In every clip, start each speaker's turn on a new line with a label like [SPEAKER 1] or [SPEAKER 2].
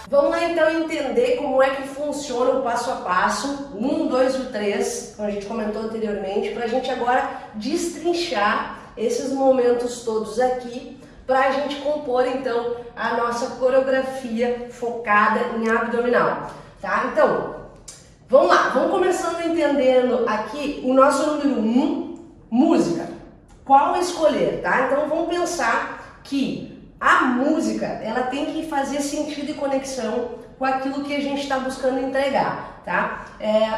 [SPEAKER 1] Vamos lá então entender como é que funciona o passo a passo, 1, 2 e 3, como a gente comentou anteriormente, para a gente agora destrinchar esses momentos todos aqui, para a gente compor então a nossa coreografia focada em abdominal, tá? Então, vamos lá, vamos começando entendendo aqui o nosso número 1, música. Qual escolher, tá? Então vamos pensar que a música, ela tem que fazer sentido e conexão com aquilo que a gente está buscando entregar, tá?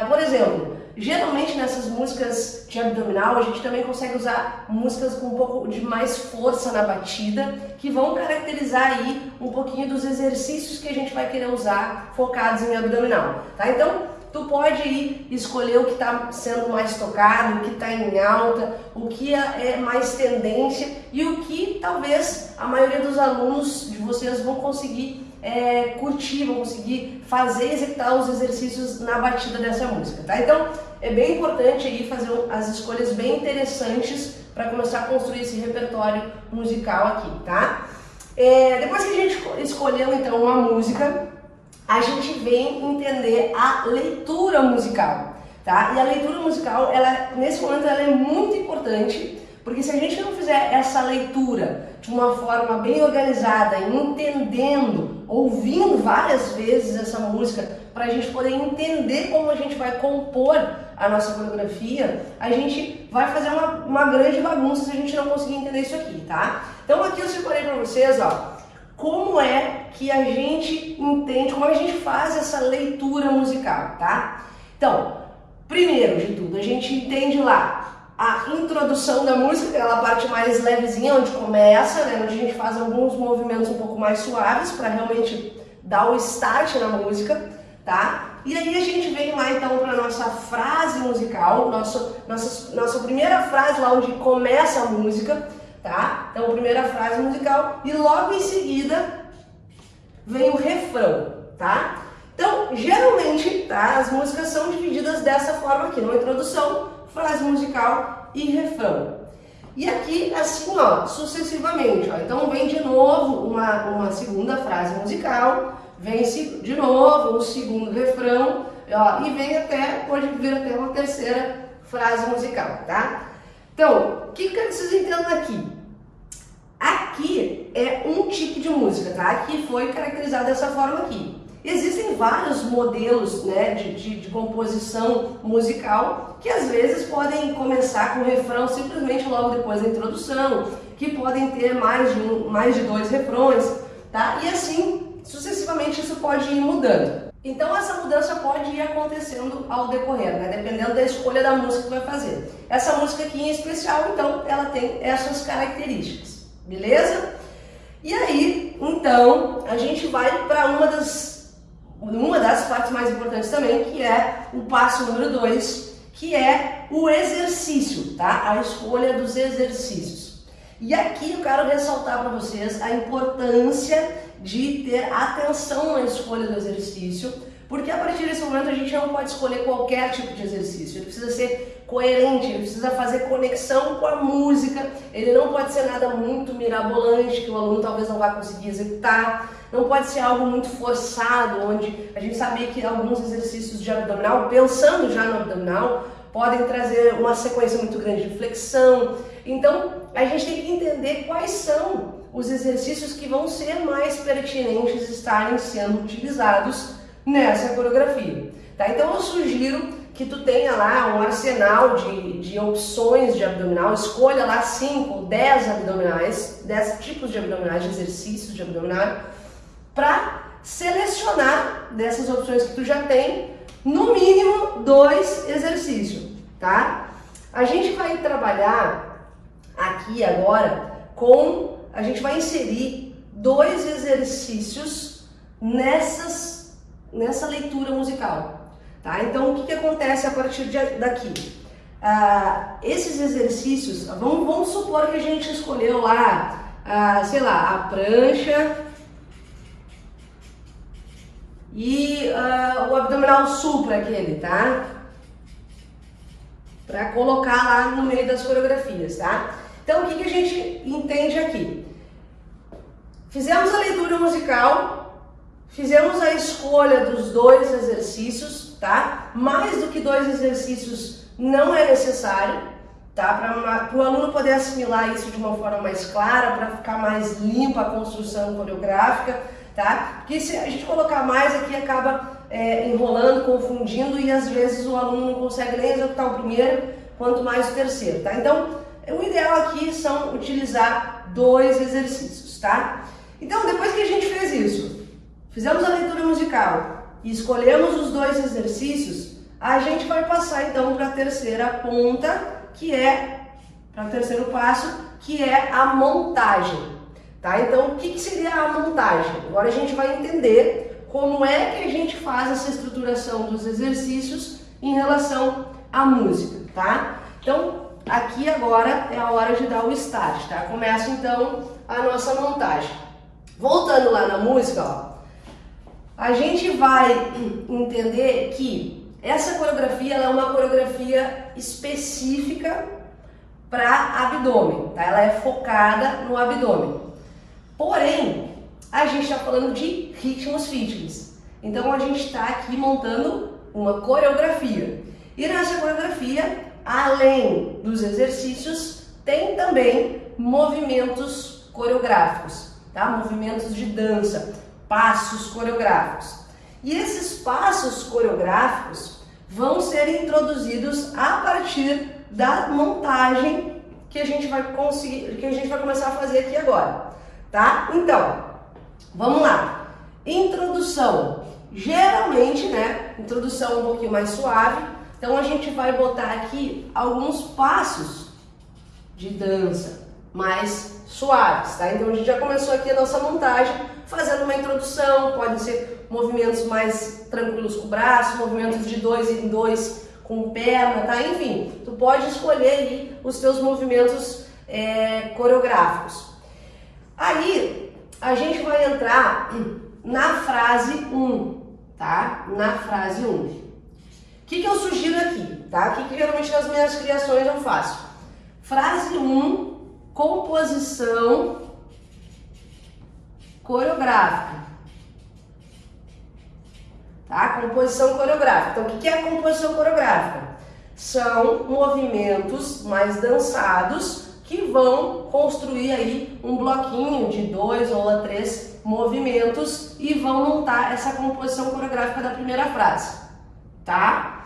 [SPEAKER 1] Por exemplo, geralmente nessas músicas de abdominal, a gente também consegue usar músicas com um pouco de mais força na batida, que vão caracterizar aí um pouquinho dos exercícios que a gente vai querer usar focados em abdominal, tá? Então, tu pode ir escolher o que está sendo mais tocado, o que está em alta, o que é mais tendência e o que talvez a maioria dos alunos de vocês vão conseguir curtir, vão conseguir fazer, executar os exercícios na batida dessa música, tá? Então, é bem importante aí fazer as escolhas bem interessantes para começar a construir esse repertório musical aqui, tá? Depois que a gente escolheu então uma música, a gente vem entender a leitura musical, tá? E a leitura musical, nesse momento, ela é muito importante, porque se a gente não fizer essa leitura de uma forma bem organizada, entendendo, ouvindo várias vezes essa música, para a gente poder entender como a gente vai compor a nossa coreografia, a gente vai fazer uma grande bagunça se a gente não conseguir entender isso aqui, tá? Então aqui eu separei para vocês, ó, como é que a gente entende, como a gente faz essa leitura musical, tá? Então, primeiro de tudo, a gente entende lá a introdução da música, aquela parte mais levezinha, onde começa, né, onde a gente faz alguns movimentos um pouco mais suaves para realmente dar o start na música, tá? E aí a gente vem lá então para a nossa frase musical, nossa primeira frase lá onde começa a música, tá? Então, primeira frase musical e logo em seguida vem o refrão, tá? Então, geralmente, tá, as músicas são divididas dessa forma aqui, numa introdução, frase musical e refrão. E aqui, assim, ó, sucessivamente, ó. Então, vem de novo uma segunda frase musical, vem de novo um segundo refrão, ó, e pode vir até uma terceira frase musical, tá? Então, o que eu quero que vocês entendam aqui? Aqui é um tipo de música, tá? Aqui foi caracterizado dessa forma aqui. Existem vários modelos, né, de composição musical que às vezes podem começar com o refrão simplesmente logo depois da introdução, que podem ter mais de 2 refrões, tá? E assim, sucessivamente isso pode ir mudando. Então essa mudança pode ir acontecendo ao decorrer, né? Dependendo da escolha da música que vai fazer. Essa música aqui em especial, então, ela tem essas características, beleza? E aí, então, a gente vai para uma das partes mais importantes também, que é o passo número 2, que é o exercício, tá? A escolha dos exercícios. E aqui eu quero ressaltar para vocês a importância de ter atenção na escolha do exercício, porque a partir desse momento a gente não pode escolher qualquer tipo de exercício, ele precisa ser coerente, ele precisa fazer conexão com a música, ele não pode ser nada muito mirabolante, que o aluno talvez não vá conseguir executar, não pode ser algo muito forçado, onde a gente sabia que alguns exercícios de abdominal, pensando já no abdominal, podem trazer uma sequência muito grande de flexão. Então, a gente tem que entender quais são os exercícios que vão ser mais pertinentes estarem sendo utilizados nessa coreografia, tá? Então eu sugiro que tu tenha lá um arsenal de opções de abdominal, escolha lá 5, 10 abdominais, 10 tipos de abdominais, de exercícios de abdominal, para selecionar dessas opções que tu já tem, no mínimo 2 exercícios, tá? A gente vai trabalhar aqui agora a gente vai inserir 2 exercícios nessa leitura musical, tá? Então, o que acontece a partir daqui? Esses exercícios, vamos supor que a gente escolheu lá, sei lá, a prancha e o abdominal supra aquele, tá? Para colocar lá no meio das coreografias, tá? Então, o que a gente entende aqui? Fizemos a leitura musical, Fizemos a escolha dos 2 exercícios, tá? Mais do que 2 exercícios não é necessário, tá? Para o aluno poder assimilar isso de uma forma mais clara, para ficar mais limpa a construção coreográfica, tá? Porque se a gente colocar mais aqui acaba enrolando, confundindo e às vezes o aluno não consegue nem executar o primeiro, quanto mais o terceiro, tá? Então, o ideal aqui são utilizar 2 exercícios, tá? Então, depois que a gente fez isso, fizemos a leitura musical e escolhemos os 2 exercícios, a gente vai passar então para a terceira ponta, que é, para o terceiro passo, que é a montagem, tá? Então, o que seria a montagem? Agora a gente vai entender como é que a gente faz essa estruturação dos exercícios em relação à música, tá? Então, aqui agora é a hora de dar o start, tá? Começa então a nossa montagem. Voltando lá na música, ó, a gente vai entender que essa coreografia ela é uma coreografia específica para abdômen, tá? Ela é focada no abdômen. Porém, a gente está falando de ritmos fitness. Então, a gente está aqui montando uma coreografia. E nessa coreografia, além dos exercícios, tem também movimentos coreográficos, tá? Movimentos de dança, passos coreográficos. E esses passos coreográficos vão ser introduzidos a partir da montagem que a gente vai conseguir, que a gente vai começar a fazer aqui agora, tá? Então, vamos lá. Introdução. Geralmente, né? Introdução um pouquinho mais suave. Então a gente vai botar aqui alguns passos de dança mais suaves, tá? Então a gente já começou aqui a nossa montagem fazendo uma introdução, pode ser movimentos mais tranquilos com o braço, movimentos de 2 em 2 com perna, tá? Enfim, tu pode escolher aí os teus movimentos coreográficos. Aí a gente vai entrar na frase 1, tá? Na frase 1. O que eu sugiro aqui, tá? O que geralmente nas minhas criações eu faço? Frase 1, composição coreográfica. Tá? Composição coreográfica. Então, o que é a composição coreográfica? São movimentos mais dançados que vão construir aí um bloquinho de 2 ou 3 movimentos e vão montar essa composição coreográfica da primeira frase, tá?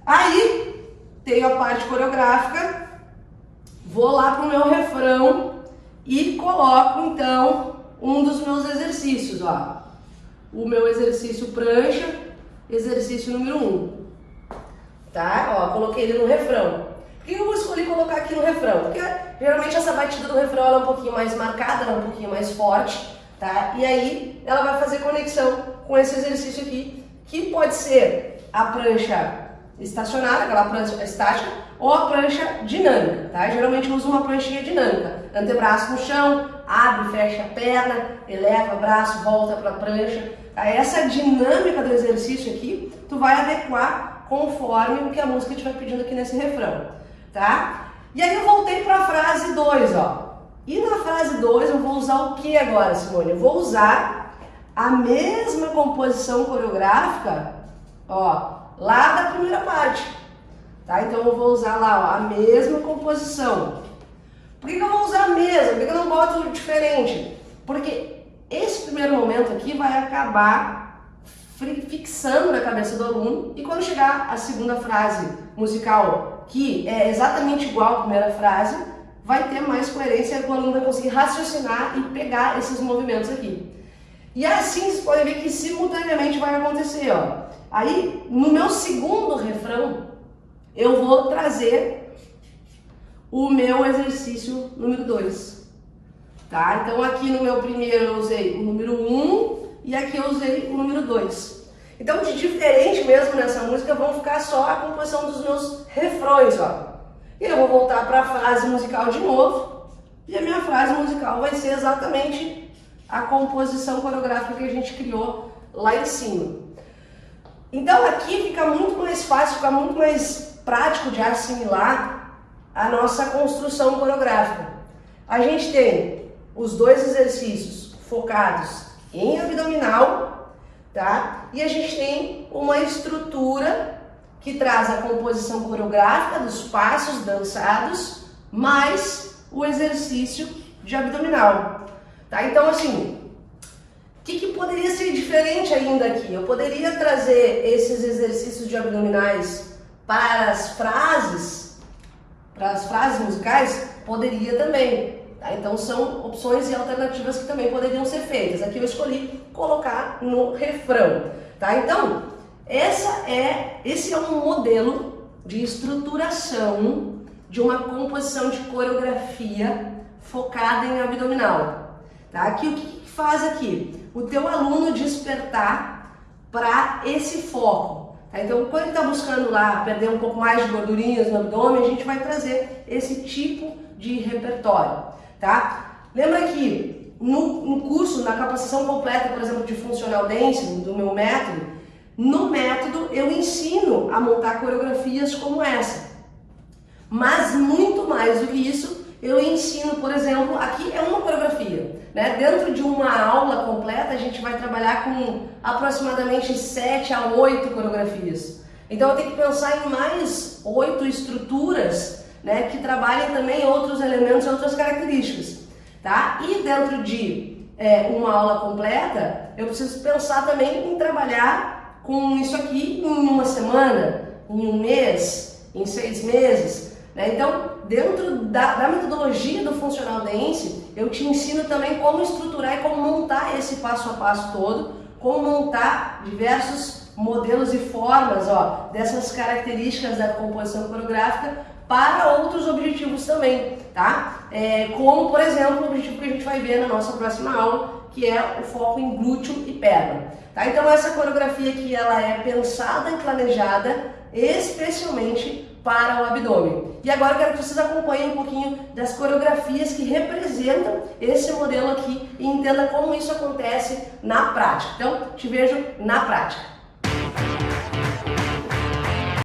[SPEAKER 1] Aí, tenho a parte coreográfica, vou lá para o meu refrão e coloco, então, um dos meus exercícios, ó. O meu exercício prancha, exercício número 1, tá? Ó, coloquei ele no refrão. Por que eu vou escolher colocar aqui no refrão? Porque geralmente essa batida do refrão ela é um pouquinho mais marcada, ela é um pouquinho mais forte, tá? E aí ela vai fazer conexão com esse exercício aqui, que pode ser a prancha estacionária, aquela prancha estática, ou a prancha dinâmica, tá? Geralmente eu uso uma pranchinha dinâmica, antebraço no chão, abre, fecha a perna, eleva o braço, volta para a prancha. Tá? Essa dinâmica do exercício aqui, tu vai adequar conforme o que a música estiver pedindo aqui nesse refrão, tá? E aí eu voltei para a frase 2, ó. E na frase 2 eu vou usar o que agora, Simone? Eu vou usar a mesma composição coreográfica, ó, lá da primeira parte, tá? Então eu vou usar lá, ó, a mesma composição. Por que eu vou usar a mesma? Por que eu não boto diferente? Porque esse primeiro momento aqui vai acabar fixando na cabeça do aluno e quando chegar a segunda frase musical, que é exatamente igual à primeira frase, vai ter mais coerência e o aluno vai conseguir raciocinar e pegar esses movimentos aqui. E assim vocês podem ver que simultaneamente vai acontecer, ó. Aí, no meu segundo refrão, eu vou trazer o meu exercício número 2, tá? Então aqui no meu primeiro eu usei o número 1 e aqui eu usei o número 2. Então de diferente mesmo nessa música vão ficar só a composição dos meus refrões, ó. E eu vou voltar para a frase musical de novo e a minha frase musical vai ser exatamente a composição coreográfica que a gente criou lá em cima. Então aqui fica muito mais fácil, fica muito mais prático de assimilar a nossa construção coreográfica. A gente tem os 2 exercícios focados em abdominal tá? E a gente tem uma estrutura que traz a composição coreográfica dos passos dançados, mais o exercício de abdominal, tá? Então, assim, o que poderia ser diferente ainda aqui? Eu poderia trazer esses exercícios de abdominais para as frases musicais? Poderia também, tá? Então são opções e alternativas que também poderiam ser feitas. Aqui eu escolhi colocar no refrão, tá? Então, esse é um modelo de estruturação de uma composição de coreografia focada em abdominal, tá? Aqui o que faz aqui? O teu aluno despertar para esse foco, tá? Então, quando ele está buscando lá perder um pouco mais de gordurinhas no abdômen, a gente vai trazer esse tipo de repertório, tá? Lembra que no curso, na capacitação completa, por exemplo, de Functional Dance, do meu método, no método eu ensino a montar coreografias como essa. Mas muito mais do que isso, eu ensino, por exemplo, aqui é uma coreografia, né? Dentro de uma aula completa, a gente vai trabalhar com aproximadamente 7 a 8 coreografias. Então eu tenho que pensar em mais 8 estruturas, né, que trabalhem também outros elementos e outras características, tá? E dentro de uma aula completa, eu preciso pensar também em trabalhar com isso aqui em uma semana, em um mês, em 6 meses, né? Então, dentro da metodologia do Functional Dance, eu te ensino também como estruturar e como montar esse passo a passo todo, como montar diversos modelos e formas, ó, dessas características da composição coreográfica para outros objetivos também, tá? Como, por exemplo, o objetivo que a gente vai ver na nossa próxima aula, que é o foco em glúteo e perna, tá? Então essa coreografia aqui, ela é pensada e planejada especialmente para o abdômen. E agora eu quero que vocês acompanhem um pouquinho das coreografias que representam esse modelo aqui e entendam como isso acontece na prática. Então, te vejo na prática.